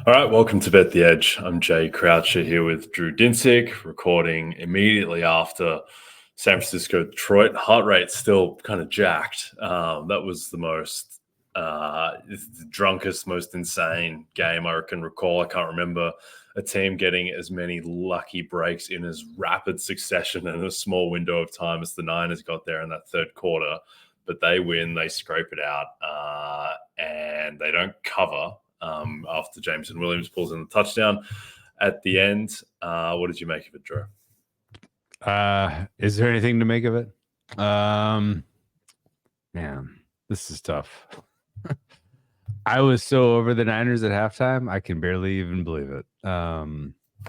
All right, welcome to Bet the Edge. I'm Jay Croucher here with Drew Dinsick, recording immediately after San Francisco Detroit. Heart rate still kind of jacked. That was the drunkest, most insane game I can recall. I can't remember a team getting as many lucky breaks in as rapid succession in a small window of time as the Niners got there in that third quarter. But they win, they scrape it out, and they don't cover after Jameson Williams pulls in the touchdown at the end. What did you make of it, Drew? Is there anything to make of it? Man, this is tough. I was so over the Niners at halftime, I can barely even believe it.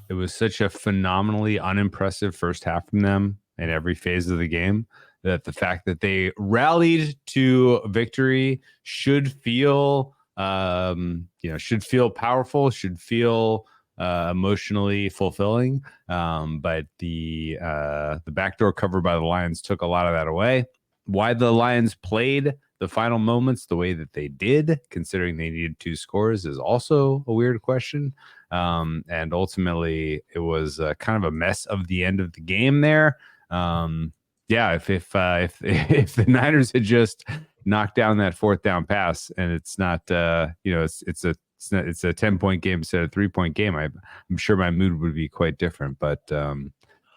It was such a phenomenally unimpressive first half from them in every phase of the game that the fact that they rallied to victory should feel powerful, should feel emotionally fulfilling. But the backdoor cover by the Lions took a lot of that away. Why the Lions played the final moments the way that they did, considering they needed 2 scores, is also a weird question. And ultimately, it was kind of a mess of the end of the game there. If the Niners had just knocked down that 4th down pass, and it's not it's a 10-point game instead of a 3-point game, I'm sure my mood would be quite different. But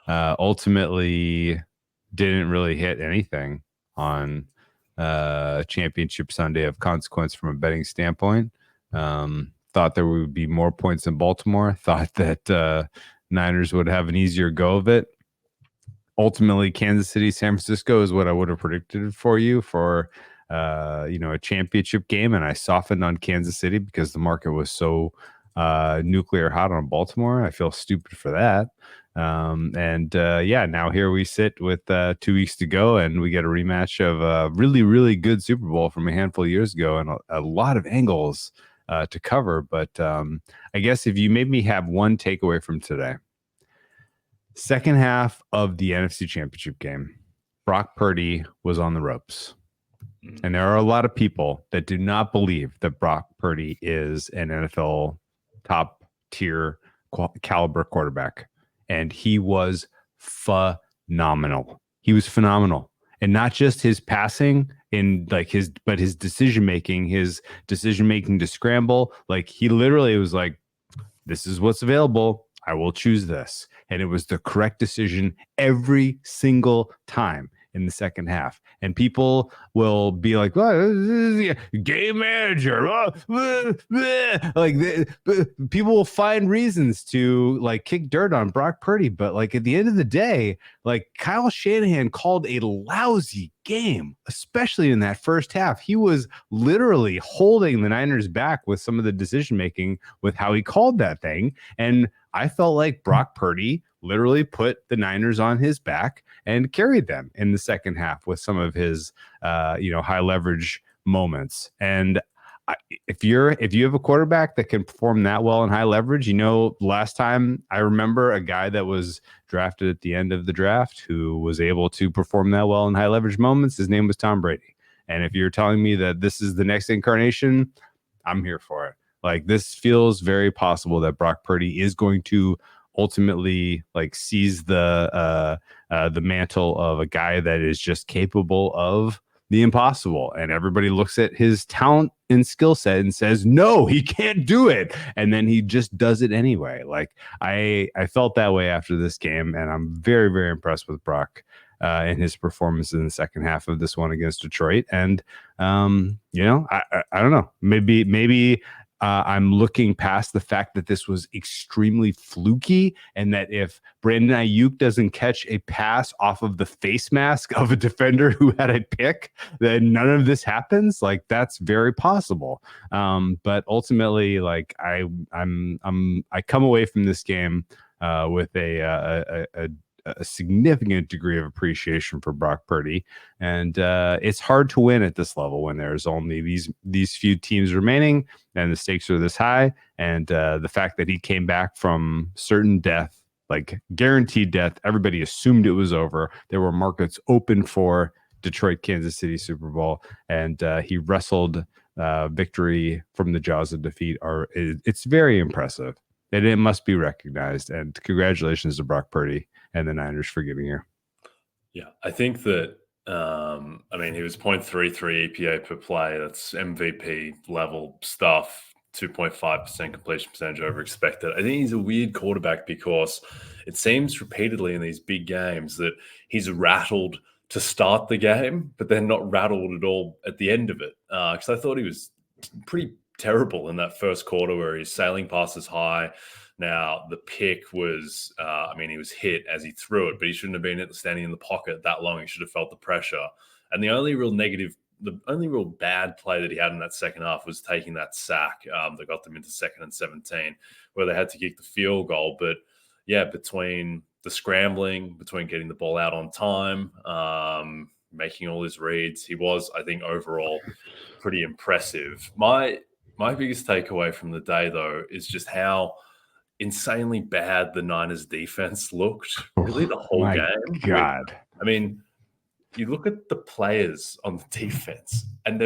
ultimately, didn't really hit anything on championship Sunday of consequence from a betting standpoint. Thought there would be more points in Baltimore. Thought that Niners would have an easier go of it. Ultimately, Kansas City, San Francisco is what I would have predicted for you for a championship game, and I softened on Kansas City because the market was so nuclear hot on Baltimore. I feel stupid for that. Now here we sit with 2 weeks to go, and we get a rematch of a really, really good Super Bowl from a handful of years ago, and a lot of angles to cover. But I guess if you made me have one takeaway from today, second half of the NFC Championship game, Brock Purdy was on the ropes. And there are a lot of people that do not believe that Brock Purdy is an NFL top tier caliber quarterback. And he was phenomenal. He was phenomenal. And not just his passing but his decision making to scramble. Like, he literally was like, this is what's available. I will choose this. And it was the correct decision every single time in the second half. And people will be like, well, game manager. People will find reasons to kick dirt on Brock Purdy. But at the end of the day, Kyle Shanahan called a lousy game, especially in that first half. He was literally holding the Niners back with some of the decision making with how he called that thing. And I felt like Brock Purdy literally put the Niners on his back and carried them in the second half with some of his, high leverage moments. And if you have a quarterback that can perform that well in high leverage, last time I remember a guy that was drafted at the end of the draft who was able to perform that well in high leverage moments. His name was Tom Brady. And if you're telling me that this is the next incarnation, I'm here for it. This feels very possible that Brock Purdy is going to ultimately seize the mantle of a guy that is just capable of the impossible. And everybody looks at his talent and skill set and says, no, he can't do it. And then he just does it anyway. I felt that way after this game, and I'm very, very impressed with Brock and his performance in the second half of this one against Detroit. And, I don't know, maybe I'm looking past the fact that this was extremely fluky, and that if Brandon Ayuk doesn't catch a pass off of the face mask of a defender who had a pick, then none of this happens. That's very possible. But ultimately, I come away from this game with a significant degree of appreciation for Brock Purdy. And it's hard to win at this level when there's only these few teams remaining and the stakes are this high. And the fact that he came back from certain death, guaranteed death, everybody assumed it was over. There were markets open for Detroit, Kansas City Super Bowl, and he wrestled victory from the jaws of defeat it's very impressive, and it must be recognized. And congratulations to Brock Purdy and the Niners for getting here. Yeah, I think that I mean, he was 0.33 EPA per play. That's MVP level stuff. 2.5% completion percentage over expected. I think he's a weird quarterback because it seems repeatedly in these big games that he's rattled to start the game, but then not rattled at all at the end of it. Because I thought he was pretty terrible in that first quarter where he's sailing passes high. Now, the pick was, I mean, he was hit as he threw it, but he shouldn't have been standing in the pocket that long. He should have felt the pressure. And the only real bad play that he had in that second half was taking that sack that got them into 2nd and 17, where they had to kick the field goal. But yeah, between the scrambling, between getting the ball out on time, making all his reads, he was, I think, overall pretty impressive. My biggest takeaway from the day, though, is just how insanely bad the Niners defense looked really the whole game. God. I mean, you look at the players on the defense and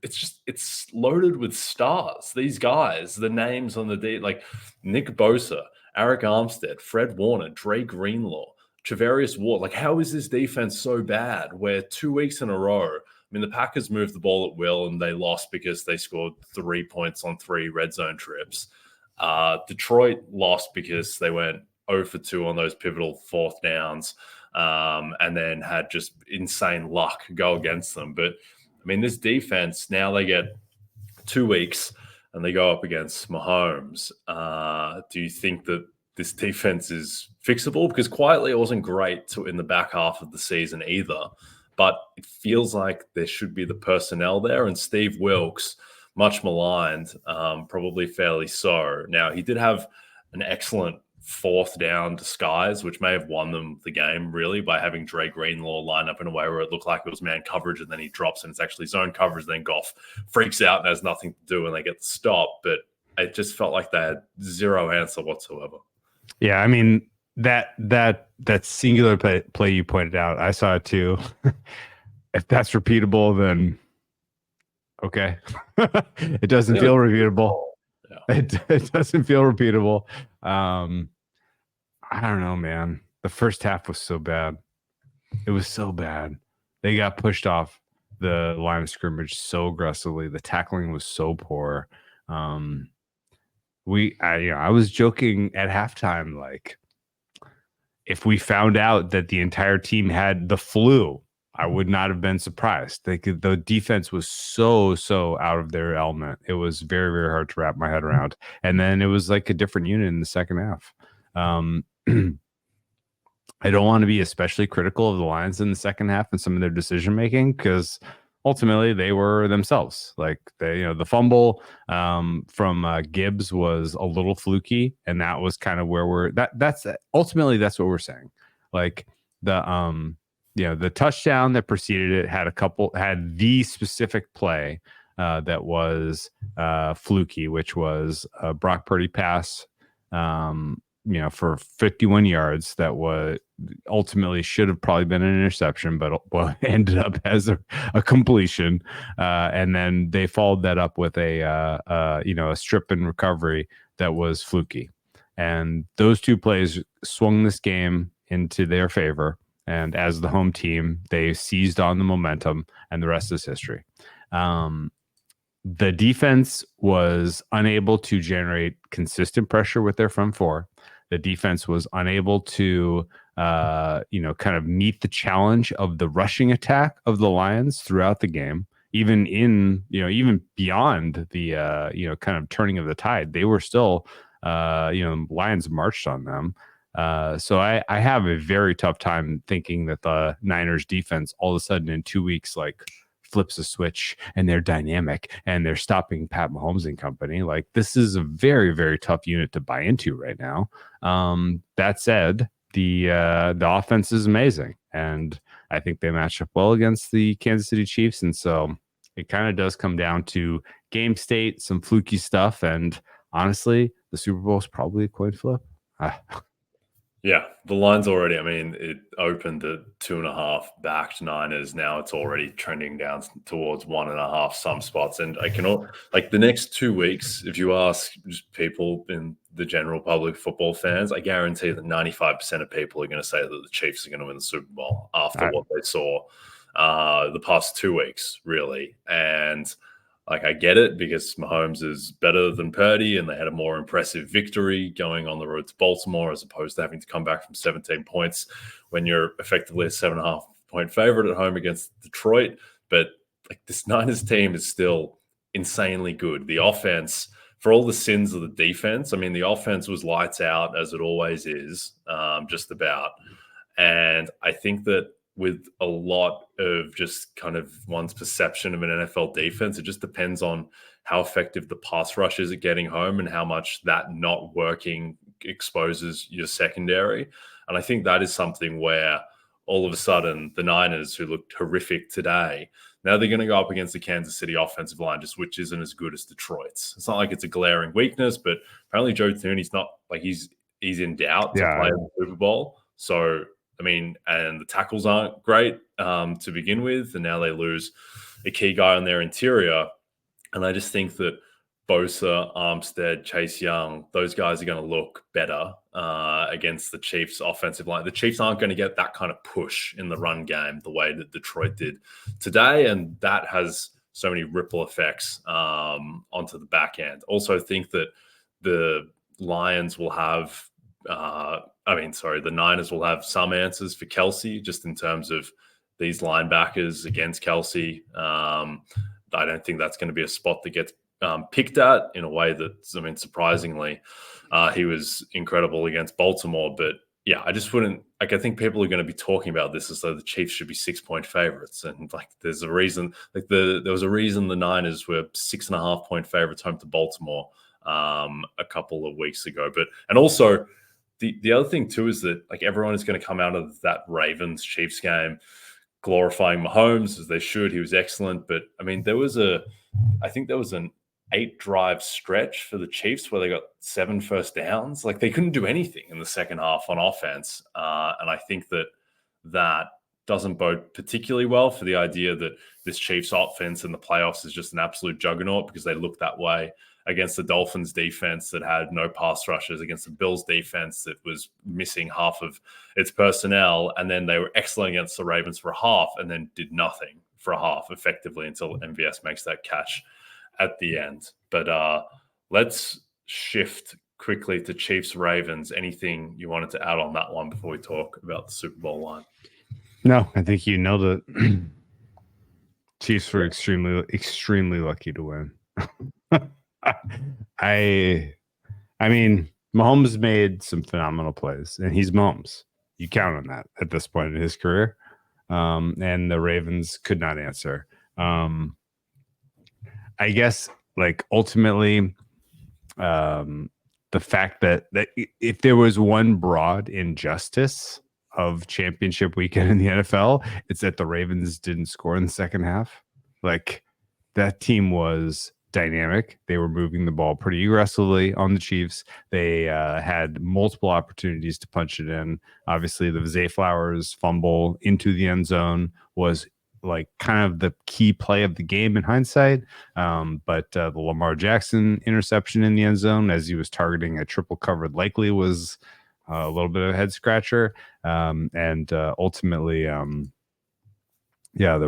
it's loaded with stars. These guys, the names on the like Nick Bosa, Eric Armstead, Fred Warner, Dre Greenlaw, Travarius Ward. Like, how is this defense so bad where 2 weeks in a row, I mean, the Packers moved the ball at will and they lost because they scored 3 points on 3 red zone trips. Detroit lost because they went 0 for 2 on those pivotal 4th downs, and then had just insane luck go against them. But I mean, this defense, now they get 2 weeks and they go up against Mahomes. Do you think that this defense is fixable? Because quietly it wasn't great in the back half of the season either, but it feels like there should be the personnel there. And Steve Wilkes, much maligned, probably fairly so. Now, he did have an excellent 4th down disguise, which may have won them the game, really, by having Dre Greenlaw line up in a way where it looked like it was man coverage, and then he drops and it's actually zone coverage. Then Goff freaks out and has nothing to do, and they get the stop. But it just felt like they had zero answer whatsoever. Yeah, I mean, that singular play you pointed out, I saw it too. If that's repeatable, then okay. It doesn't feel repeatable. Yeah. It doesn't feel repeatable. I don't know, man. The first half was so bad. It was so bad. They got pushed off the line of scrimmage so aggressively. The tackling was so poor. I was joking at halftime, like, if we found out that the entire team had the flu, I would not have been surprised. The defense was so out of their element. It was very, very hard to wrap my head around. And then it was like a different unit in the second half. I don't want to be especially critical of the Lions in the second half and some of their decision making, because ultimately they were themselves. Like, the fumble from Gibbs was a little fluky, and that was kind of where that's ultimately that's what we're saying. Like, the touchdown that preceded it had the specific play that was fluky, which was a Brock Purdy pass, for 51 yards that was ultimately should have probably been an interception, but ended up as a completion. And then they followed that up with a strip and recovery that was fluky. And those two plays swung this game into their favor. And as the home team, they seized on the momentum, and the rest is history. The defense was unable to generate consistent pressure with their front four. The defense was unable to, kind of meet the challenge of the rushing attack of the Lions throughout the game. Even beyond the, kind of turning of the tide, they were still, Lions marched on them. So I have a very tough time thinking that the Niners defense all of a sudden in 2 weeks, like, flips a switch and they're dynamic and they're stopping Pat Mahomes and company. Like, this is a very, very tough unit to buy into right now. That said, the offense is amazing, and I think they match up well against the Kansas City Chiefs. And so it kind of does come down to game state, some fluky stuff, and honestly, the Super Bowl is probably a coin flip. Yeah, the line's already, I mean, it opened at 2.5, backed Niners. Now it's already trending down towards 1.5 some spots. And like the next 2 weeks, if you ask just people in the general public, football fans, I guarantee that 95% of people are going to say that the Chiefs are going to win the Super Bowl after what they saw the past 2 weeks, really. And like, I get it because Mahomes is better than Purdy and they had a more impressive victory going on the road to Baltimore as opposed to having to come back from 17 points when you're effectively a 7.5 point favorite at home against Detroit. But like, this Niners team is still insanely good. The offense, for all the sins of the defense, I mean, the offense was lights out as it always is, just about. And I think that with a lot of just kind of one's perception of an NFL defense, it just depends on how effective the pass rush is at getting home and how much that not working exposes your secondary. And I think that is something where all of a sudden the Niners, who looked horrific today, now they're going to go up against the Kansas City offensive line, just which isn't as good as Detroit's. It's not like it's a glaring weakness, but apparently Joe Thuney's not like he's in doubt to play in the Super Bowl. So I mean, and the tackles aren't great to begin with, and now they lose a key guy on their interior. And I just think that Bosa, Armstead, Chase Young, those guys are going to look better against the Chiefs' offensive line. The Chiefs aren't going to get that kind of push in the run game the way that Detroit did today, and that has so many ripple effects onto the back end. Also think that the Lions will have the Niners will have some answers for Kelsey just in terms of these linebackers against Kelsey. I don't think that's going to be a spot that gets picked at in a way that, I mean, surprisingly, he was incredible against Baltimore. But yeah, I just wouldn't, like, I think people are going to be talking about this as though the Chiefs should be 6-point favorites. And like, there's a reason, like there was a reason the Niners were 6.5-point favorites home to Baltimore a couple of weeks ago. And also, the other thing too is that like everyone is going to come out of that Ravens Chiefs game glorifying Mahomes as they should. He was excellent, but I mean I think there was an 8-drive stretch for the Chiefs where they got 7 first downs. Like they couldn't do anything in the second half on offense, and I think that doesn't bode particularly well for the idea that this Chiefs offense in the playoffs is just an absolute juggernaut because they look that way against the Dolphins defense that had no pass rushers, against the Bills defense that was missing half of its personnel. And then they were excellent against the Ravens for a half and then did nothing for a half effectively until MVS makes that catch at the end. But let's shift quickly to Chiefs Ravens. Anything you wanted to add on that one before we talk about the Super Bowl line? No, I think you nailed it. Chiefs were extremely lucky to win. I mean, Mahomes made some phenomenal plays, and he's Mahomes. You count on that at this point in his career. And the Ravens could not answer. I guess, like, ultimately, the fact that if there was one broad injustice of championship weekend in the NFL, it's that the Ravens didn't score in the second half. Like, that team was dynamic. They were moving the ball pretty aggressively on the Chiefs. They had multiple opportunities to punch it in. Obviously, the Zay Flowers fumble into the end zone was like kind of the key play of the game in hindsight. But the Lamar Jackson interception in the end zone as he was targeting a triple covered likely was a little bit of a head scratcher. And ultimately, the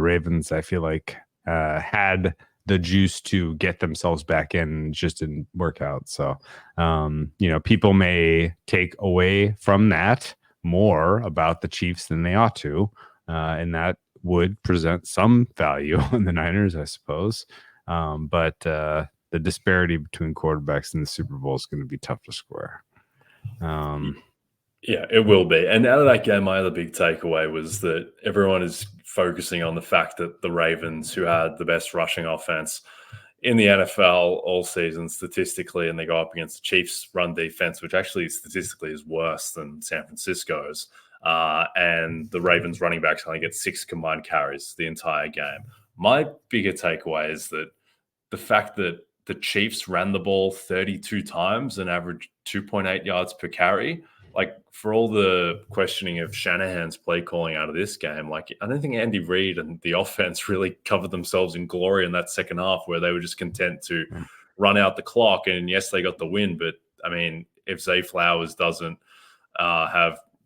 Ravens, I feel like, had the juice to get themselves back in, just didn't work out. So, people may take away from that more about the Chiefs than they ought to. And that would present some value on the Niners, I suppose. But the disparity between quarterbacks in the Super Bowl is going to be tough to square. Yeah, it will be. And out of that game, my other big takeaway was that everyone is focusing on the fact that the Ravens, who had the best rushing offense in the NFL all season statistically, and they go up against the Chiefs' run defense, which actually statistically is worse than San Francisco's. And the Ravens running backs only get 6 combined carries the entire game. My bigger takeaway is that the fact that the Chiefs ran the ball 32 times and averaged 2.8 yards per carry, like for all the questioning of Shanahan's play calling out of this game, like I don't think Andy Reid and the offense really covered themselves in glory in that second half, where they were just content to run out the clock. And yes, they got the win, but I mean, if Zay Flowers doesn't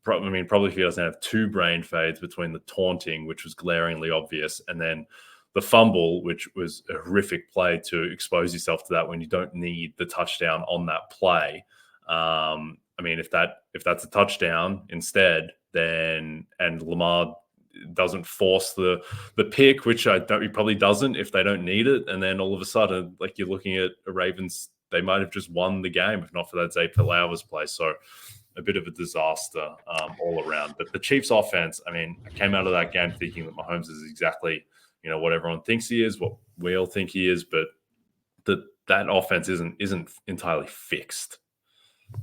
probably if he doesn't have two brain fades between the taunting, which was glaringly obvious, and then the fumble, which was a horrific play to expose yourself to that when you don't need the touchdown on that play. I mean, if that's a touchdown instead, then and Lamar doesn't force the pick, which he probably doesn't if they don't need it, and then all of a sudden, like you're looking at a Ravens, they might have just won the game if not for that Zay Flowers play. So a bit of a disaster all around. But the Chiefs offense, I mean, I came out of that game thinking that Mahomes is exactly, what everyone thinks he is, what we all think he is, but that offense isn't entirely fixed.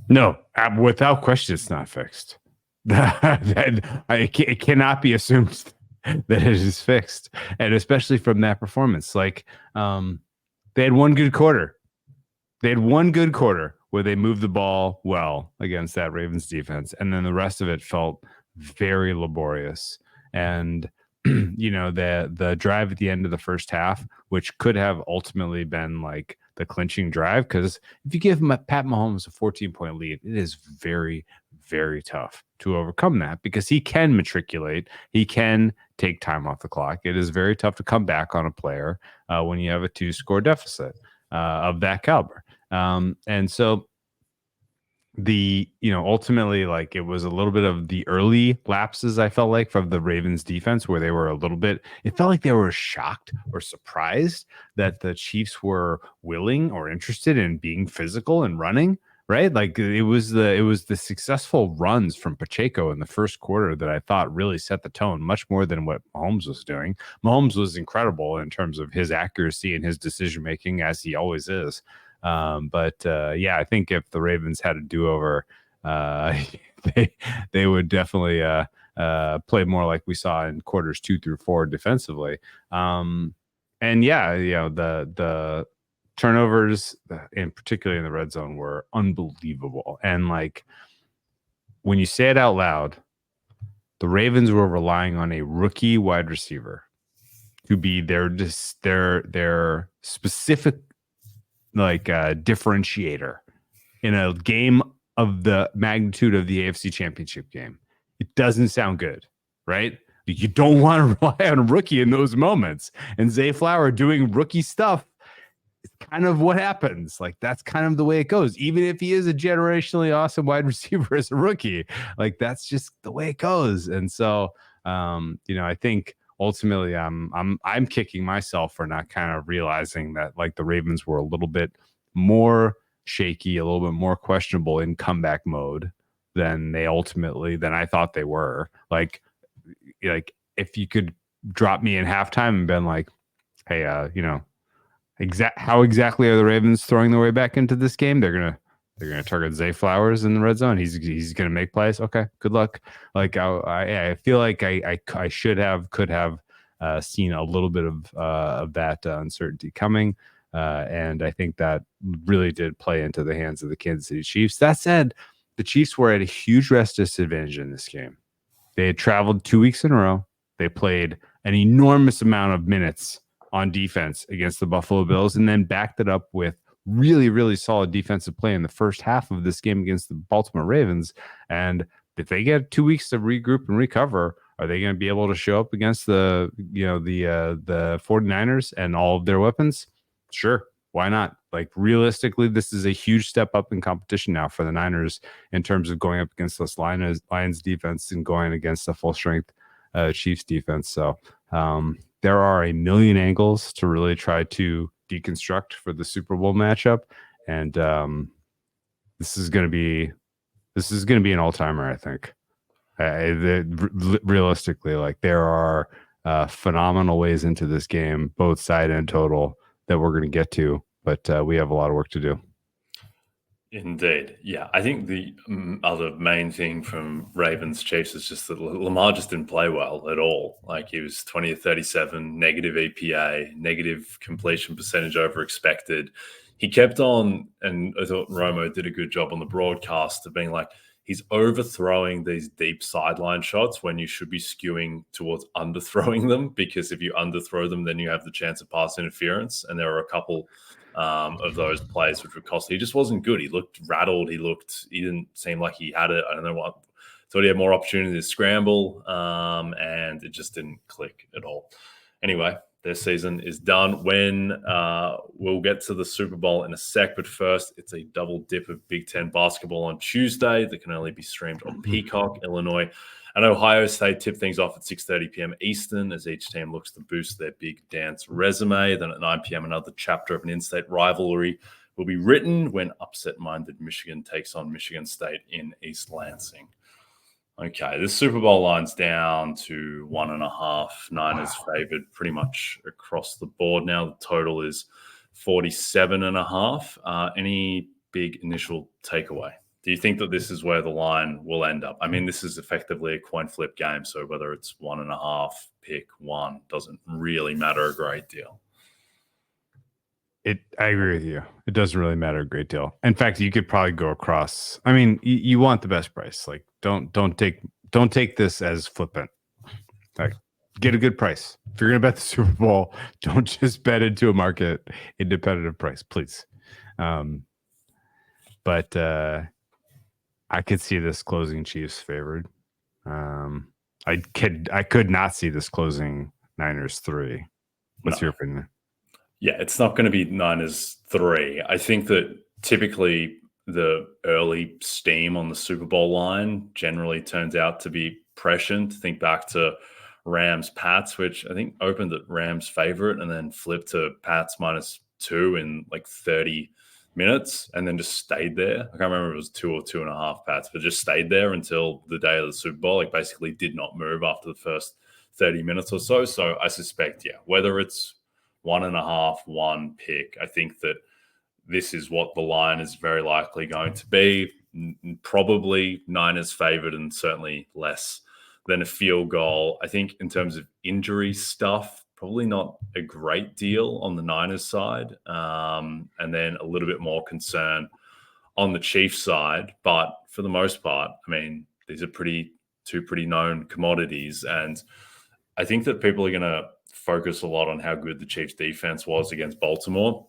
No, without question, it's not fixed. It cannot be assumed that it is fixed, and especially from that performance. Like, they had one good quarter. Where they moved the ball well against that Ravens defense, and then the rest of it felt very laborious. And the drive at the end of the first half, which could have ultimately been like the clinching drive, because if you give Pat Mahomes a 14-point lead, it is very, very tough to overcome that, because he can matriculate, he can take time off the clock. It is very tough to come back on a player when you have a 2-score deficit of that caliber. And so ultimately, like, it was a little bit of the early lapses, I felt like, from the Ravens defense, where they were it felt like they were shocked or surprised that the Chiefs were willing or interested in being physical and running, right? Like, it was the successful runs from Pacheco in the first quarter that I thought really set the tone much more than what Mahomes was doing. Mahomes was incredible in terms of his accuracy and his decision-making, as he always is. I think if the Ravens had a do-over, they would definitely play more like we saw in quarters 2 through 4 defensively. The turnovers, and particularly in the red zone, were unbelievable. And like, when you say it out loud, the Ravens were relying on a rookie wide receiver to be their specific differentiator in a game of the magnitude of the AFC Championship game. It doesn't sound good, right? You don't want to rely on a rookie in those moments. And Zay Flower doing rookie stuff is kind of what happens. Like, that's kind of the way it goes. Even if he is a generationally awesome wide receiver as a rookie, like, that's just the way it goes. And so, I think ultimately, I'm kicking myself for not kind of realizing that, like, the Ravens were a little bit more shaky, a little bit more questionable in comeback mode than I thought they were. Like if you could drop me in halftime and been like, hey, how exactly are the Ravens throwing their way back into this game? They're gonna target Zay Flowers in the red zone. He's gonna make plays. Okay, good luck. Like, I feel like I could have seen a little bit of that uncertainty coming, and I think that really did play into the hands of the Kansas City Chiefs. That said, the Chiefs were at a huge rest disadvantage in this game. They had traveled 2 weeks in a row. They played an enormous amount of minutes on defense against the Buffalo Bills, and then backed it up with really, really solid defensive play in the first half of this game against the Baltimore Ravens. And if they get 2 weeks to regroup and recover, are they going to be able to show up against the 49ers and all of their weapons? Sure. Why not? Like, realistically, this is a huge step up in competition now for the Niners in terms of going up against this Lions defense and going against a full strength Chiefs defense. So there are a million angles to really try to deconstruct for the Super Bowl matchup, and this is going to be an all-timer, I think. Realistically, like, there are phenomenal ways into this game, both side and total, that we're going to get to, but we have a lot of work to do. Indeed. Yeah. I think the other main thing from Ravens Chiefs is just that Lamar just didn't play well at all. Like, he was 20 of 37, negative EPA, negative completion percentage over expected. He kept on, and I thought Romo did a good job on the broadcast of being like, he's overthrowing these deep sideline shots when you should be skewing towards underthrowing them, because if you underthrow them, then you have the chance of pass interference. And there are a couple of those plays which would cost. He just wasn't good. He looked rattled. He didn't seem like he had it. I don't know what. Thought he had more opportunity to scramble, and it just didn't click at all. Anyway, their season is done. We'll get to the Super Bowl in a sec, but first, it's a double dip of Big Ten basketball on Tuesday that can only be streamed on Peacock. Illinois and Ohio State tip things off at 6:30 p.m. Eastern as each team looks to boost their big dance resume. Then at 9 p.m., another chapter of an in-state rivalry will be written when upset-minded Michigan takes on Michigan State in East Lansing. Okay, this Super Bowl line's down to 1.5. Niners favored pretty much across the board now. The total is 47.5. Any big initial takeaway? Do you think that this is where the line will end up? I mean, this is effectively a coin flip game, so whether it's 1.5, pick one, doesn't really matter a great deal. I agree with you. It doesn't really matter a great deal. In fact, you could probably go across. I mean, you want the best price. Like, don't take this as flippant. Like, get a good price. If you're gonna bet the Super Bowl, don't just bet into a market independent price, please. But I could see this closing Chiefs favored. I could not see this closing Niners 3. What's your opinion? Yeah, it's not going to be Niners 3. I think that typically the early steam on the Super Bowl line generally turns out to be prescient. Think back to Rams Pats, which I think opened at Rams favorite and then flipped to Pats -2 in like 30 minutes and then just stayed there. I can't remember if it was 2 or 2.5 Pats, but just stayed there until the day of the Super Bowl. Like basically did not move after the first 30 minutes or so. So I suspect, whether it's 1.5, 1 pick, I think that this is what the line is very likely going to be. Probably Niners favored and certainly less than a field goal. I think in terms of injury stuff, probably not a great deal on the Niners side. And then a little bit more concern on the Chiefs side. But for the most part, I mean, these are two pretty known commodities. And I think that people are going to focus a lot on how good the Chiefs defense was against Baltimore.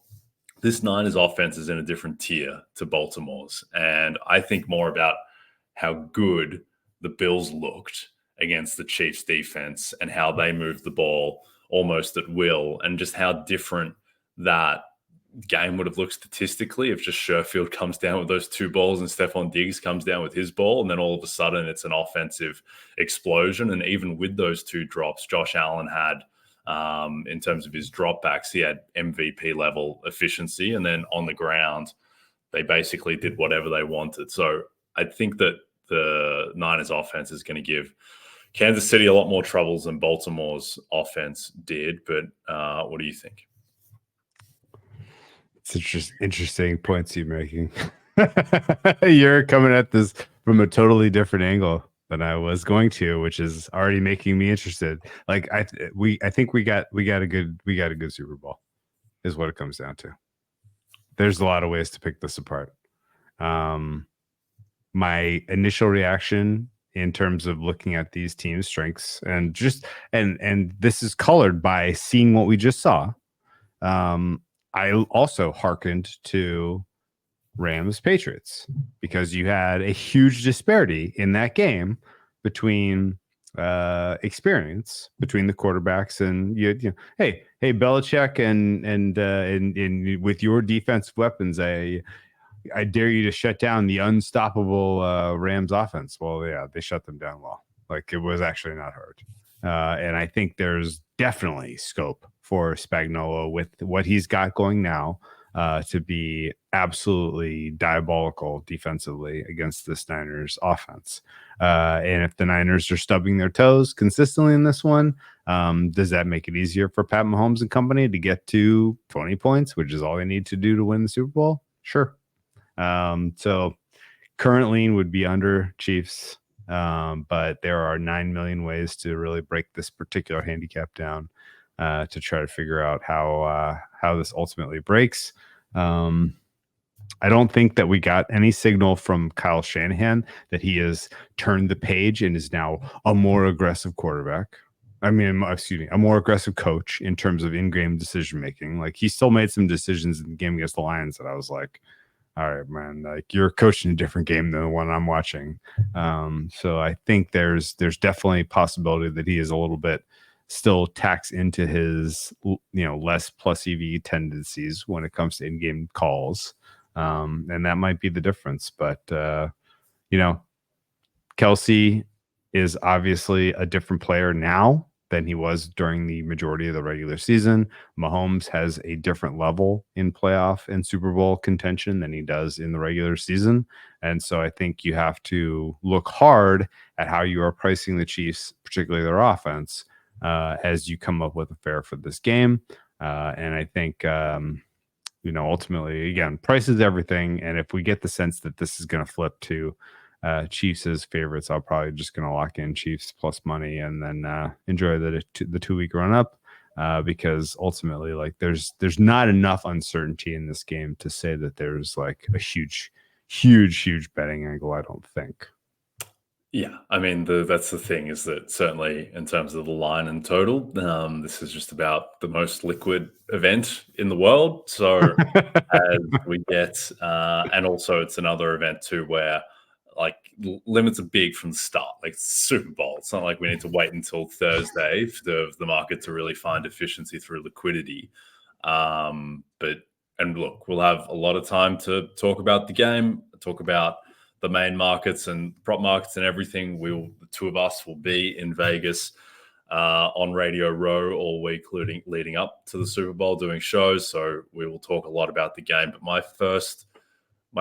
This Niners offense is in a different tier to Baltimore's. And I think more about how good the Bills looked against the Chiefs defense and how they moved the ball almost at will, and just how different that game would have looked statistically if just Sherfield comes down with those 2 balls and Stephon Diggs comes down with his ball, and then all of a sudden it's an offensive explosion. And even with those 2 drops, Josh Allen had, in terms of his dropbacks, he had MVP level efficiency, and then on the ground, they basically did whatever they wanted. So I think that the Niners offense is going to give Kansas City a lot more troubles than Baltimore's offense did. But what do you think? It's interesting points you're making. You're coming at this from a totally different angle than I was going to, which is already making me interested. Like I think we got a good Super Bowl, is what it comes down to. There's a lot of ways to pick this apart. My initial reaction in terms of looking at these teams' strengths and this is colored by seeing what we just saw. I also hearkened to Rams Patriots because you had a huge disparity in that game between experience between the quarterbacks, and you know, hey Belichick and with your defensive weapons, I dare you to shut down the unstoppable Rams offense. Well, yeah, they shut them down well. Like, it was actually not hard. And I think there's definitely scope for Spagnuolo with what he's got going now to be absolutely diabolical defensively against this Niners offense. And if the Niners are stubbing their toes consistently in this one, does that make it easier for Pat Mahomes and company to get to 20 points, which is all they need to do to win the Super Bowl? Sure. So current lean would be under Chiefs. But there are 9 million ways to really break this particular handicap down to try to figure out how this ultimately breaks. I don't think that we got any signal from Kyle Shanahan that he has turned the page and is now a more aggressive quarterback. I mean, excuse me, a more aggressive coach in terms of in-game decision making. Like, he still made some decisions in the game against the Lions that I was like, all right, man, like, you're coaching a different game than the one I'm watching. So I think there's definitely a possibility that he is a little bit still tax into his, less plus EV tendencies when it comes to in-game calls. And that might be the difference. But, Kelsey is obviously a different player now than he was during the majority of the regular season. Mahomes has a different level in playoff and Super Bowl contention than he does in the regular season. And so I think you have to look hard at how you are pricing the Chiefs, particularly their offense, as you come up with a fare for this game. And I think, ultimately, again, price is everything. And if we get the sense that this is going to flip to Chiefs as favorites, I'll probably just going to lock in Chiefs plus money and then enjoy the 2-week run up, because ultimately, like, there's not enough uncertainty in this game to say that there's like a huge betting angle, I don't think. Yeah, I mean, that's the thing, is that certainly in terms of the line and total, this is just about the most liquid event in the world. So as we get, and also it's another event too where, like, limits are big from the start, like Super Bowl. It's not like we need to wait until Thursday for the market to really find efficiency through liquidity. And look, we'll have a lot of time to talk about the game, talk about the main markets and prop markets and everything. The two of us will be in Vegas on Radio Row all week, leading up to the Super Bowl, doing shows. So we will talk a lot about the game. But my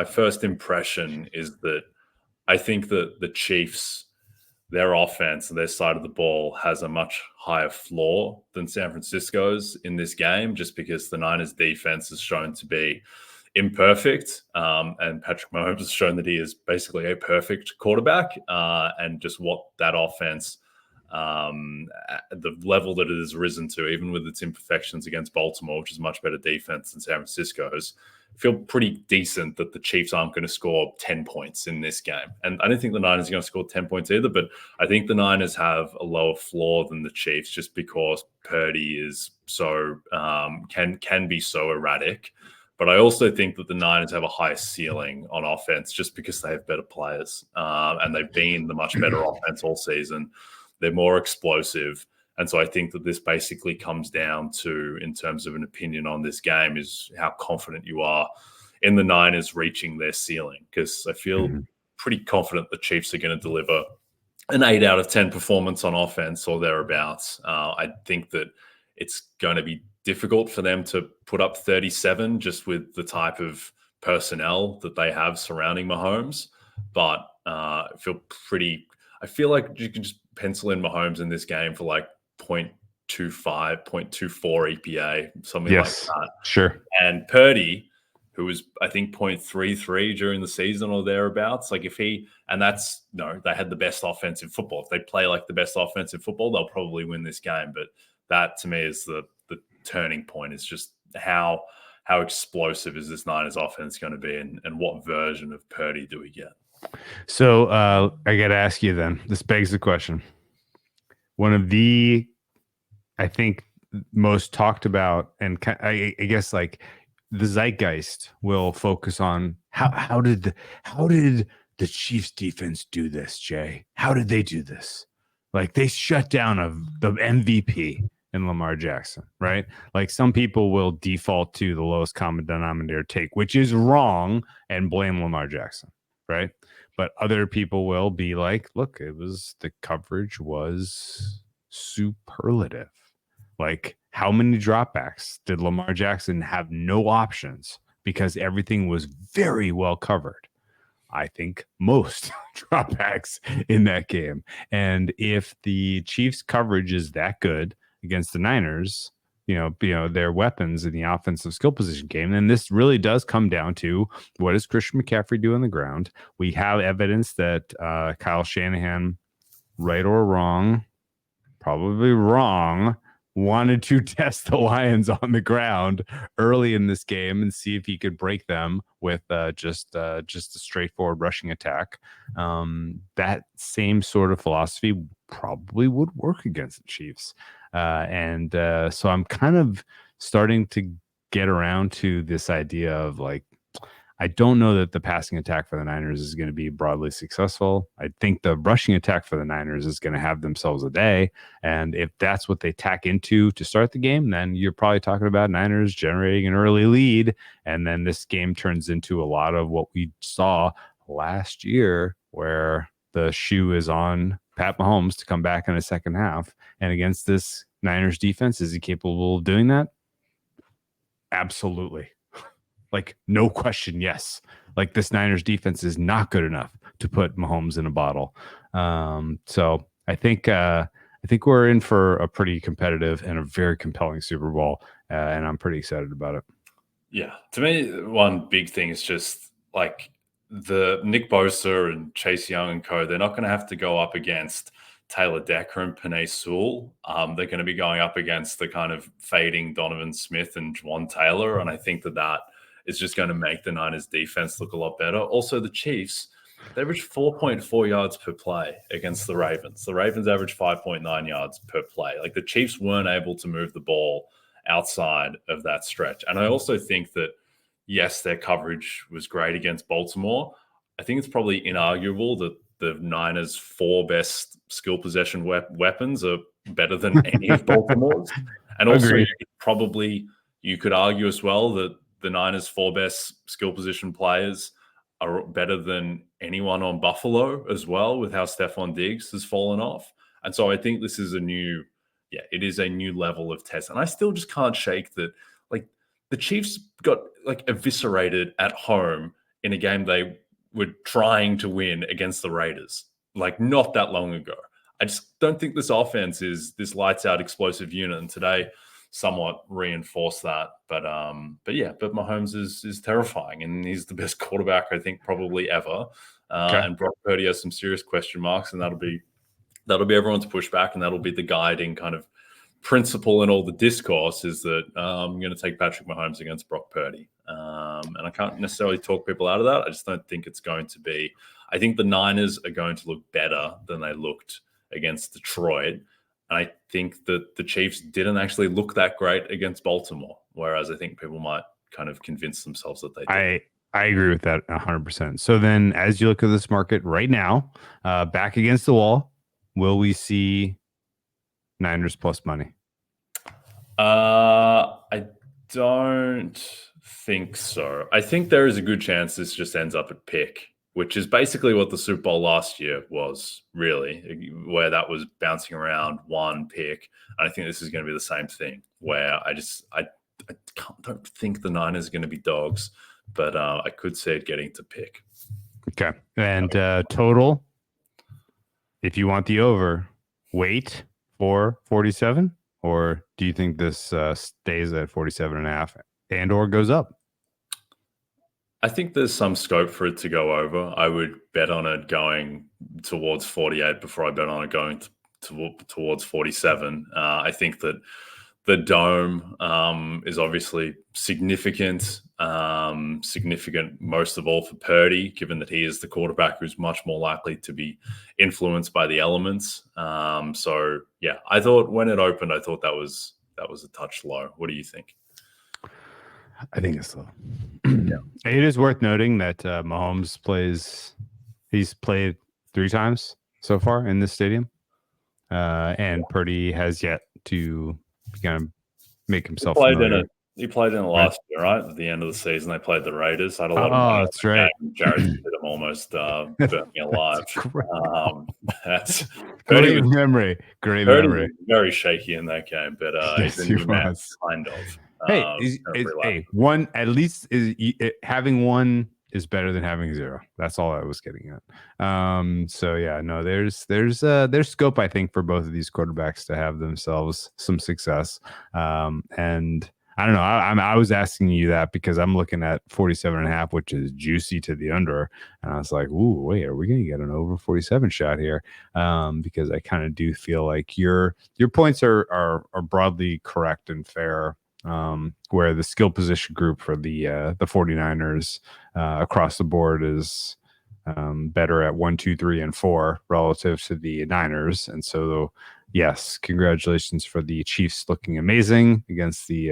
first impression is that I think that the Chiefs, their offense and their side of the ball, has a much higher floor than San Francisco's in this game, just because the Niners defense is shown to be imperfect, and Patrick Mahomes has shown that he is basically a perfect quarterback, and just what that offense, the level that it has risen to, even with its imperfections against Baltimore, which is much better defense than San Francisco's, feel pretty decent that the Chiefs aren't going to score 10 points in this game. And I don't think the Niners are going to score 10 points either, but I think the Niners have a lower floor than the Chiefs, just because Purdy is so, can be so erratic. But I also think that the Niners have a higher ceiling on offense, just because they have better players, and they've been the much better offense all season. They're more explosive. And so I think that this basically comes down to, in terms of an opinion on this game, is how confident you are in the Niners reaching their ceiling. Because I feel pretty confident the Chiefs are going to deliver an 8 out of 10 performance on offense or thereabouts. I think that it's going to be difficult for them to put up 37 just with the type of personnel that they have surrounding Mahomes. But I feel like you can just pencil in Mahomes in this game for like 0.25, 0.24 EPA, something like that. Sure. And Purdy, who was, I think, 0.33 during the season or thereabouts, like they had the best offense in football. If they play like the best offense in football, they'll probably win this game. But that, to me, is the turning point, is just how explosive is this Niners offense going to be, and what version of Purdy do we get? So I got to ask you then, this begs the question. One of the, I think, most talked about, and I guess like the zeitgeist will focus on how did the Chiefs defense do this, Jay? How did they do this? Like, they shut down the MVP in Lamar Jackson, right? Like, some people will default to the lowest common denominator take, which is wrong, and blame Lamar Jackson, right? But other people will be like, look, the coverage was superlative. Like, how many dropbacks did Lamar Jackson have? No options, because everything was very well covered. I think most dropbacks in that game. And if the Chiefs coverage is that good against the Niners, their weapons in the offensive skill position game, then this really does come down to, what does Christian McCaffrey do on the ground? We have evidence that Kyle Shanahan, right or wrong, probably wrong, wanted to test the Lions on the ground early in this game and see if he could break them with just a straightforward rushing attack. That same sort of philosophy probably would work against the Chiefs. So I'm kind of starting to get around to this idea of like, I don't know that the passing attack for the Niners is going to be broadly successful. I think the rushing attack for the Niners is going to have themselves a day. And if that's what they tack into to start the game, then you're probably talking about Niners generating an early lead. And then this game turns into a lot of what we saw last year, where the shoe is on Pat Mahomes to come back in the second half. And against this Niners defense, is he capable of doing that? Absolutely. Like, no question, yes. Like, this Niners defense is not good enough to put Mahomes in a bottle. So I think we're in for a pretty competitive and a very compelling Super Bowl, and I'm pretty excited about it. Yeah, to me, one big thing is just like the Nick Bosa and Chase Young and co. They're not going to have to go up against Taylor Decker and Penei Sewell. They're going to be going up against the kind of fading Donovan Smith and Juwan Taylor, and I think that is just going to make the Niners defense look a lot better. Also, the Chiefs, they averaged 4.4 yards per play against the Ravens. The Ravens averaged 5.9 yards per play. Like, the Chiefs weren't able to move the ball outside of that stretch. And I also think that, yes, their coverage was great against Baltimore. I think it's probably inarguable that the Niners' 4 best skill possession weapons are better than any of Baltimore's. And also, you could argue as well that the Niners' 4 best skill position players are better than anyone on Buffalo as well, with how Stephon Diggs has fallen off. And so I think this is it is a new level of test. And I still just can't shake that, like, the Chiefs got like eviscerated at home in a game they were trying to win against the Raiders, like, not that long ago. I just don't think this offense is this lights out explosive unit. And today somewhat reinforce that. But Mahomes is terrifying, and he's the best quarterback, I think, probably ever. And Brock Purdy has some serious question marks, and that'll be everyone's pushback, and that'll be the guiding kind of principle in all the discourse, is that I'm going to take Patrick Mahomes against Brock Purdy. And I can't necessarily talk people out of that. I just don't think it's going to be. I think the Niners are going to look better than they looked against Detroit. I think that the Chiefs didn't actually look that great against Baltimore, whereas I think people might kind of convince themselves that they did. I agree with that 100%. So then, as you look at this market right now, back against the wall, will we see Niners plus money? I don't think so. I think there is a good chance this just ends up at pick, which is basically what the Super Bowl last year was, really, where that was bouncing around one pick. And I think this is going to be the same thing, where I don't think the Niners are going to be dogs, but I could see it getting to pick. Okay. And total, if you want the over, wait for 47, or do you think this stays at 47.5 and or goes up? I think there's some scope for it to go over. I would bet on it going towards 48 before I bet on it going towards 47. I think that the dome is obviously significant most of all for Purdy, given that he is the quarterback who's much more likely to be influenced by the elements. So yeah, I thought when it opened, I thought that was a touch low. What do you think? I think it's low. Yeah. It is worth noting that Mahomes he's played 3 times so far in this stadium. And Purdy has yet to kind of make himself familiar. He played in the last year, right? At the end of the season, they played the Raiders. Had a lot of money. That's right. Jared did them almost burning alive. That's great memory. Great memory. Very shaky in that game, but yes, he's a new man, kind of. One at least having one is better than having 0. That's all I was getting at. So yeah, no, there's scope, I think, for both of these quarterbacks to have themselves some success. And I don't know. I was asking you that because I'm looking at 47.5, which is juicy to the under. And I was like, ooh, wait, are we going to get an over 47 shot here? Because I kind of do feel like your points are broadly correct and fair. Where the skill position group for the 49ers across the board is better at 1, 2, 3, and 4 relative to the Niners. And so, yes, congratulations for the Chiefs looking amazing against the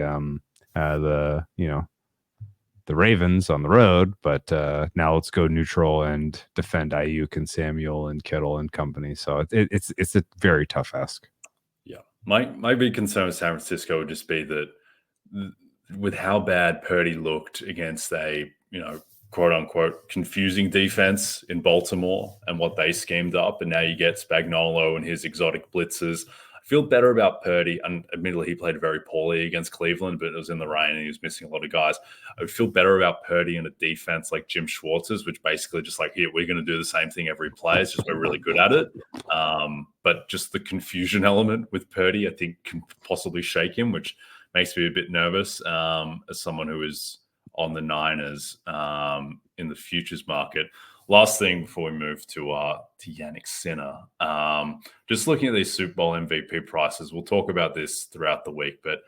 Ravens on the road. But now let's go neutral and defend Ayuk and Samuel and Kittle and company. So it's a very tough ask. Yeah, my big concern with San Francisco would just be that with how bad Purdy looked against a quote unquote confusing defense in Baltimore and what they schemed up, and now you get Spagnuolo and his exotic blitzes. I feel better about Purdy, and admittedly he played very poorly against Cleveland, but it was in the rain and he was missing a lot of guys. I would feel better about Purdy in a defense like Jim Schwartz's, which basically just like, here, we're going to do the same thing every play. It's just we're really good at it. But just the confusion element with Purdy, I think, can possibly shake him, which makes me a bit nervous as someone who is on the Niners in the futures market. Last thing before we move to Jannik Sinner, just looking at these Super Bowl MVP prices, we'll talk about this throughout the week, but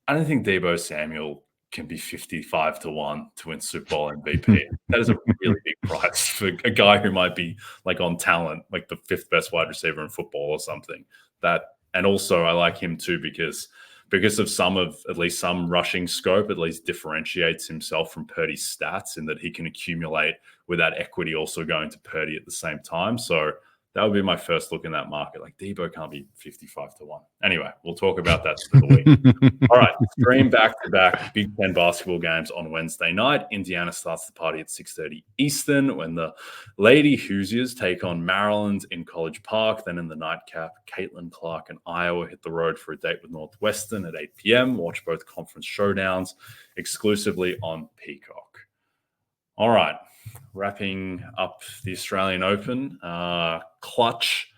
I don't think Deebo Samuel can be 55 to 1 to win Super Bowl MVP. That is a really big price for a guy who might be like on talent, like the 5th best wide receiver in football or something. And also I like him too because of at least some rushing scope, at least differentiates himself from Purdy's stats in that he can accumulate with that equity also going to Purdy at the same time. So that would be my first look in that market. Like Deebo can't be 55 to 1. Anyway, we'll talk about that through the week. All right, stream back-to-back Big Ten basketball games on Wednesday night. Indiana starts the party at 6:30 Eastern when the Lady Hoosiers take on Maryland in College Park. Then in the nightcap, Caitlin Clark and Iowa hit the road for a date with Northwestern at 8 p.m. Watch both conference showdowns exclusively on Peacock. All right. Wrapping up the Australian Open, clutch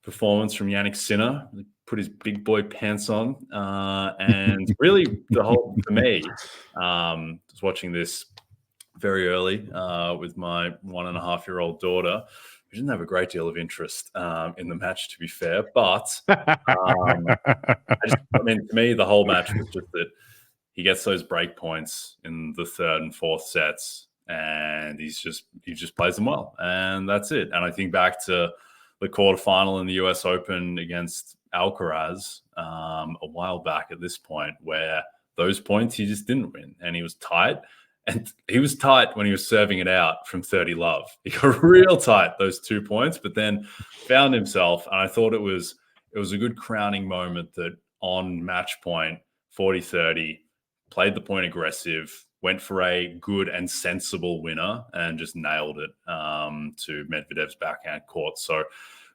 performance from Jannik Sinner. He put his big boy pants on, and really for me, was watching this very early with my 1.5-year-old daughter. We didn't have a great deal of interest in the match, to be fair, but to me, the whole match was just that he gets those break points in the 3rd and 4th sets. And he just plays them well, and that's it. And I think back to the quarterfinal in the US Open against Alcaraz a while back at this point, where those points he just didn't win, and he was tight. And he was tight when he was serving it out from 30 love. He got real tight those 2 points, but then found himself. And I thought it was a good crowning moment that on match point 40-30 played the point aggressive. Went for a good and sensible winner and just nailed it to Medvedev's backhand court. So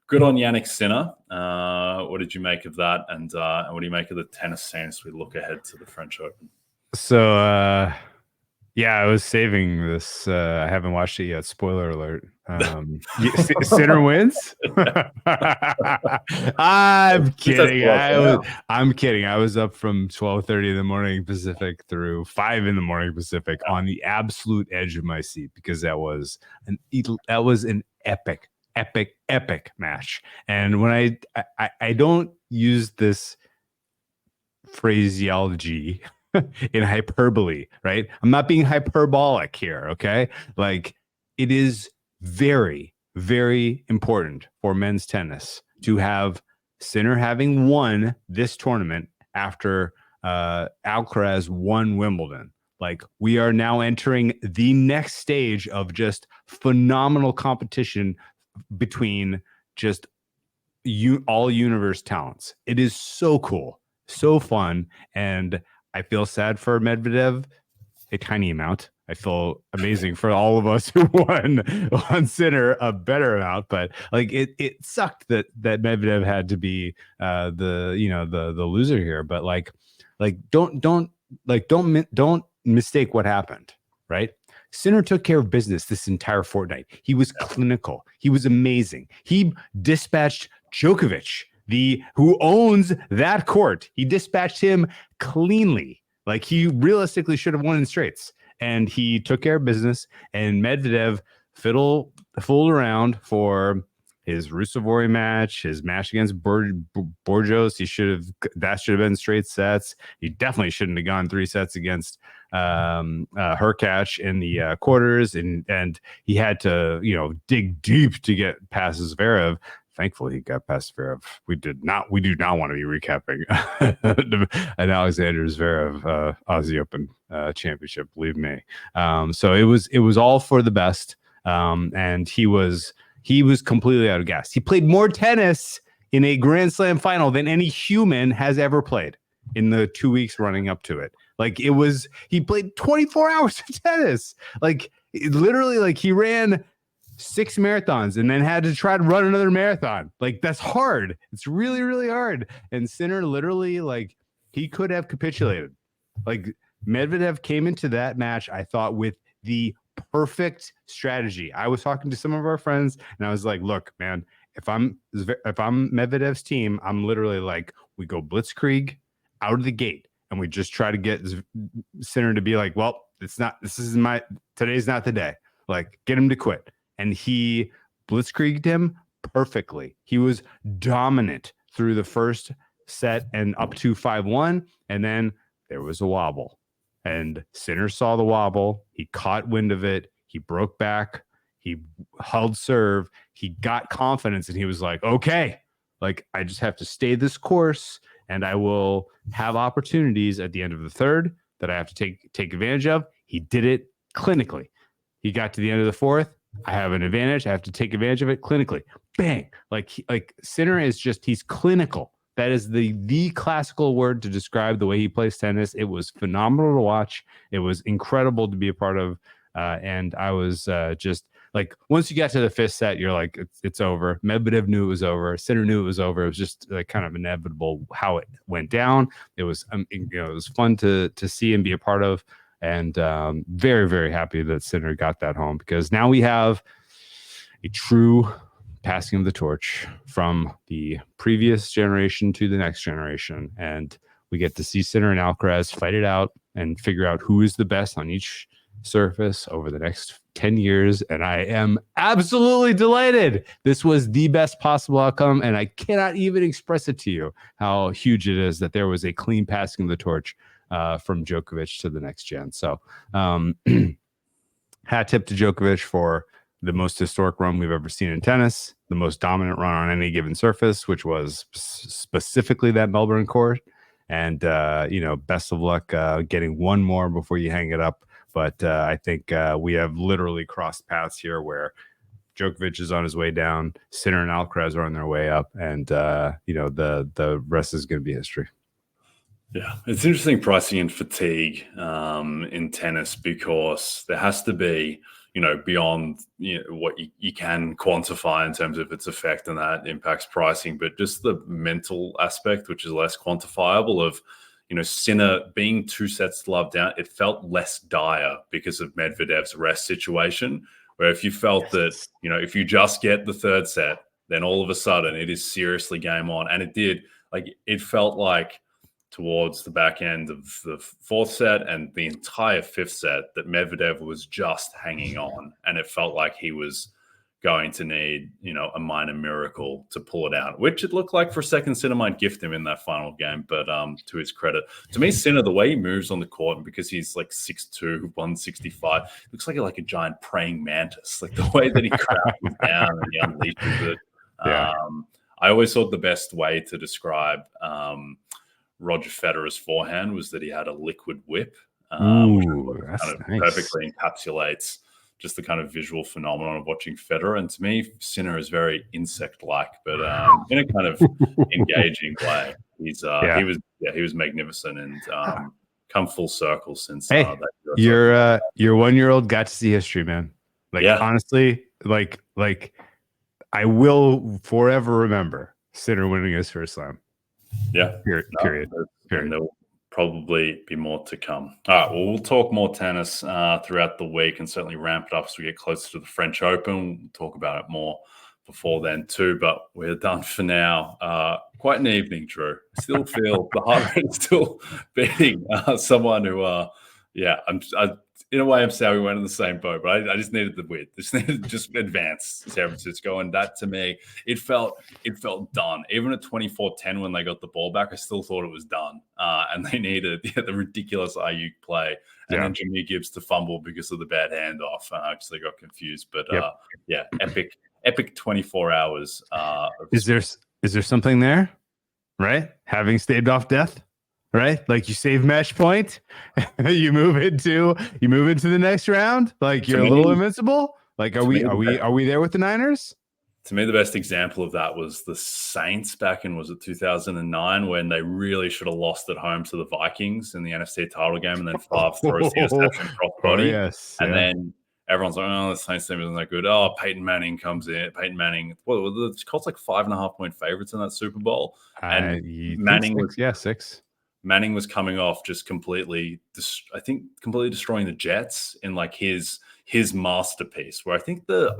good on Jannik Sinner. What did you make of that? And what do you make of the tennis scene as we look ahead to the French Open? So, yeah, I was saving this. I haven't watched it yet. Spoiler alert. Sinner wins? I'm kidding. I'm kidding. I was up from 12:30 in the morning Pacific through 5 in the morning Pacific on the absolute edge of my seat because that was an epic match. And when I don't use this phraseology in hyperbole, right? I'm not being hyperbolic here, okay? Like, it is very, very important for men's tennis to have Sinner having won this tournament after Alcaraz won Wimbledon. Like, we are now entering the next stage of just phenomenal competition between just all universe talents. It is so cool, so fun, and I feel sad for Medvedev, a tiny amount. I feel amazing for all of us who won Sinner a better amount, but like it sucked that Medvedev had to be the loser here. But like don't mistake what happened, right? Sinner took care of business this entire fortnight. He was clinical. He was amazing. He dispatched Djokovic, who owns that court. He dispatched him cleanly. Like he realistically should have won in straights, and he took care of business. And Medvedev fooled around for his Rusevori match, his match against Borjos. That should have been straight sets. He definitely shouldn't have gone 3 sets against Hurkacz in the quarters, and he had to dig deep to get past Zverev. Thankfully, he got past Zverev. We do not want to be recapping an Alexander Zverev Aussie Open championship. Believe me. So it was all for the best, and he was completely out of gas. He played more tennis in a Grand Slam final than any human has ever played in the 2 weeks running up to it. Like he played 24 hours of tennis. Like literally, like he ran 6 marathons and then had to try to run another marathon. Like that's hard. It's really, really hard. And Sinner literally, like, he could have capitulated. Like Medvedev came into that match, I thought, with the perfect strategy. I was talking to some of our friends and I was like, look, man, if I'm Medvedev's team, I'm literally like, we go blitzkrieg out of the gate and we just try to get Sinner to be like, well, today's not the day. Like, get him to quit. And he blitzkrieged him perfectly. He was dominant through the first set and up to 5-1. And then there was a wobble. And Sinner saw the wobble. He caught wind of it. He broke back. He held serve. He got confidence. And he was like, okay, like I just have to stay this course. And I will have opportunities at the end of the third that I have to take advantage of. He did it clinically. He got to the end of the fourth. I have an advantage. I have to take advantage of it clinically. Bang. Like Sinner is just, he's clinical. That is the classical word to describe the way he plays tennis. It was phenomenal to watch. It was incredible to be a part of. And I was just like, once you got to the 5th set, you're like, it's over. Medvedev knew it was over. Sinner knew it was over. It was just like kind of inevitable how it went down. It was, it was fun to see and be a part of. And very, very happy that Sinner got that home, because now we have a true passing of the torch from the previous generation to the next generation. And we get to see Sinner and Alcaraz fight it out and figure out who is the best on each surface over the next 10 years. And I am absolutely delighted. This was the best possible outcome. And I cannot even express it to you how huge it is that there was a clean passing of the torch from Djokovic to the next gen. So hat tip to Djokovic for the most historic run we've ever seen in tennis, the most dominant run on any given surface, which was specifically that Melbourne court. And, best of luck getting one more before you hang it up. But I think we have literally crossed paths here where Djokovic is on his way down, Sinner and Alcaraz are on their way up, and, the rest is going to be history. Yeah, it's interesting pricing in fatigue in tennis, because there has to be, beyond what you can quantify in terms of its effect, and that impacts pricing, but just the mental aspect, which is less quantifiable, of Sinner being 2 sets to love down. It felt less dire because of Medvedev's rest situation, where if you felt that if you just get the 3rd set, then all of a sudden it is seriously game on. And it did. Like, it felt like towards the back end of the 4th set and the entire 5th set that Medvedev was just hanging on, and it felt like he was going to need, a minor miracle to pull it out, which it looked like for a second Sinner might gift him in that final game. But to his credit, to me, Sinner, the way he moves on the court, and because he's like 6'2", 165, looks like a giant praying mantis, like the way that he crouches down and he unleashes it. Yeah. I always thought the best way to describe Roger Federer's forehand was that he had a liquid whip, which kind of perfectly encapsulates just the kind of visual phenomenon of watching Federer. And to me, Sinner is very insect-like, but in a kind of engaging way. He was magnificent, and come full circle since. Hey, your 1-year-old got to see history, man. Honestly, like I will forever remember Sinner winning his first slam. Yeah. Period. And there will probably be more to come. All right. Well, we'll talk more tennis throughout the week, and certainly ramp it up as we get closer to the French Open. We'll talk about it more before then too, but we're done for now. Quite an evening, Drew. I still feel the heart rate is still beating. Someone who, in a way, I'm sad we went in the same boat, but I just needed the win. Just needed to just advance San Francisco, and that to me, it felt done. Even at 24-10 when they got the ball back, I still thought it was done. And they needed the ridiculous Ayuk play, and then Jimmy Gibbs to fumble because of the bad handoff. Because they got confused, but epic 24 hours. Is there something there, right? Having staved off death, right? Like you save match point, you move into the next round. Like you're a little invincible. Like are we there with the Niners? To me, the best example of that was the Saints back in, was it 2009, when they really should have lost at home to the Vikings in the NFC title game, and then Favre throws the interception across the body. Then everyone's like, oh, the Saints team isn't that good. Oh, Peyton Manning comes in. Peyton Manning, the Colts like 5.5-point favorites in that Super Bowl. And Manning was 6. Manning was coming off just completely destroying the Jets in like his masterpiece, where I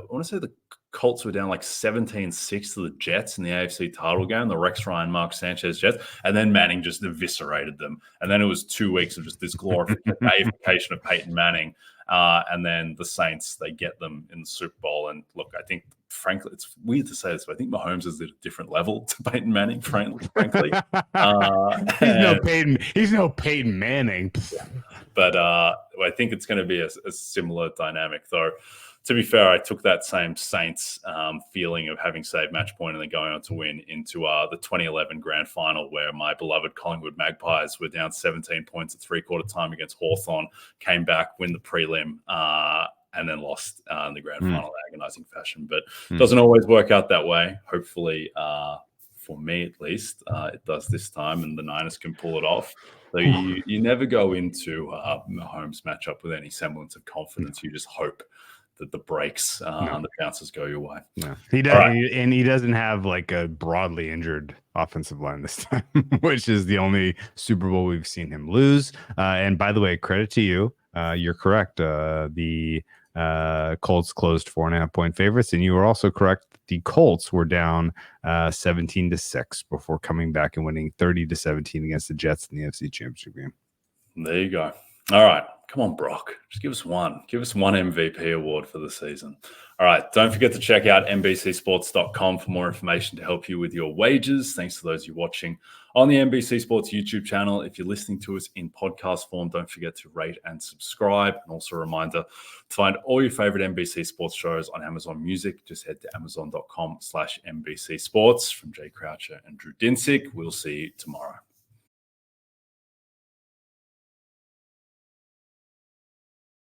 want to say the Colts were down like 17-6 to the Jets in the AFC title game, the Rex Ryan, Mark Sanchez Jets, and then Manning just eviscerated them. And then it was 2 weeks of just this glorification of Peyton Manning. And then the Saints, they get them in the Super Bowl. And look, I think, frankly, it's weird to say this, but I think Mahomes is at a different level to Peyton Manning, frankly. He's no Peyton Manning. But I think it's going to be a similar dynamic, though. To be fair, I took that same Saints feeling of having saved match point and then going on to win into the 2011 grand final, where my beloved Collingwood Magpies were down 17 points at three-quarter time against Hawthorn, came back, win the prelim, and then lost in the grand final in agonizing fashion. But it doesn't always work out that way. Hopefully, for me at least, it does this time, and the Niners can pull it off. So you never go into Mahomes matchup with any semblance of confidence. You just hope that the breaks and the bounces go your way. No, he does, and he doesn't have like a broadly injured offensive line this time, which is the only Super Bowl we've seen him lose. And by the way, credit to you. You're correct. The Colts closed 4.5-point favorites, and you were also correct. The Colts were down 17-6 before coming back and winning 30-17 against the Jets in the NFC Championship game. There you go. All right. Come on, Brock. Just give us one. Give us one MVP award for the season. All right. Don't forget to check out NBCSports.com for more information to help you with your wagers. Thanks to those of you watching on the NBC Sports YouTube channel. If you're listening to us in podcast form, don't forget to rate and subscribe. And also a reminder to find all your favorite NBC Sports shows on Amazon Music. Just head to amazon.com/NBC Sports. From Jay Croucher and Drew Dinsick, we'll see you tomorrow.